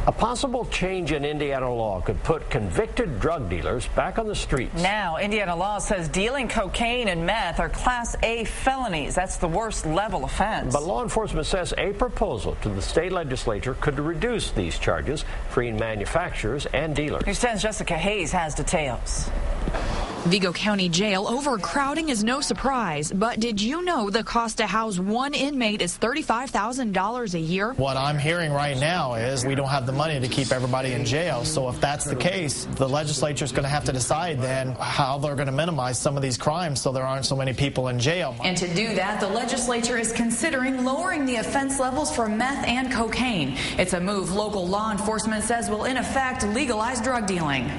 A possible change in Indiana law could put convicted drug dealers back on the streets. Now, Indiana law says dealing cocaine and meth are Class A felonies. That's the worst level offense. But law enforcement says a proposal to the state legislature could reduce these charges, freeing manufacturers and dealers. News 10's Jessica Hayes has details. Vigo County Jail overcrowding is no surprise, but did you know the cost to house one inmate is $35,000 a year? What I'm hearing right now is we don't have the money to keep everybody in jail, so if that's the case, the legislature is going to have to decide then how they're going to minimize some of these crimes so there aren't so many people in jail. And to do that, the legislature is considering lowering the offense levels for meth and cocaine. It's a move local law enforcement says will in effect legalize drug dealing.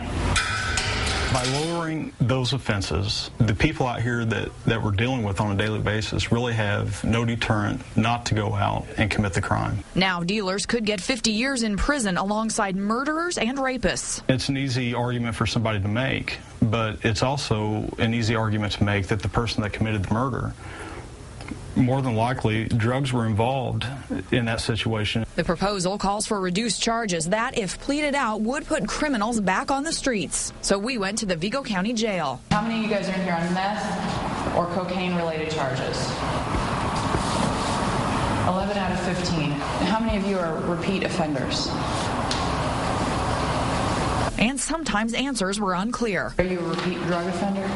By lowering those offenses, the people out here that we're dealing with on a daily basis really have no deterrent not to go out and commit the crime. Now dealers could get 50 years in prison alongside murderers and rapists. It's an easy argument for somebody to make, but it's also an easy argument to make that the person that committed the murder, more than likely, drugs were involved in that situation. The proposal calls for reduced charges that, if pleaded out, would put criminals back on the streets. So we went to the Vigo County Jail. How many of you guys are in here on meth or cocaine-related charges? 11 out of 15. How many of you are repeat offenders? And sometimes answers were unclear. Are you a repeat drug offender?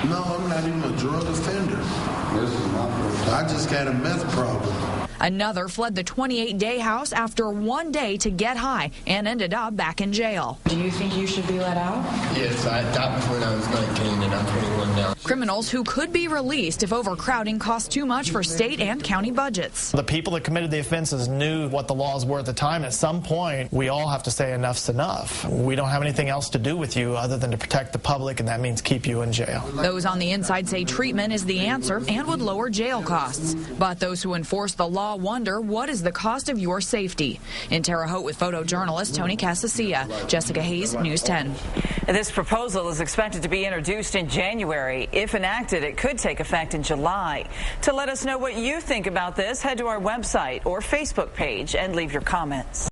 No, I'm not even a drug offender. I just got a meth problem. Another fled the 28-day house after one day to get high and ended up back in jail. Do you think you should be let out? Yes, I thought when I was 19 and I'm 21 now. Criminals who could be released if overcrowding costs too much for state and county budgets. The people that committed the offenses knew what the laws were at the time. At some point, we all have to say enough's enough. We don't have anything else to do with you other than to protect the public, and that means keep you in jail. Those on the inside say treatment is the answer and would lower jail costs. But those who enforce the law wonder, what is the cost of your safety? In Terre Haute with photojournalist Tony Casasilla. Jessica Hayes, News 10. This proposal is expected to be introduced in January. If enacted, it could take effect in July. To let us know what you think about this, head to our website or Facebook page and leave your comments.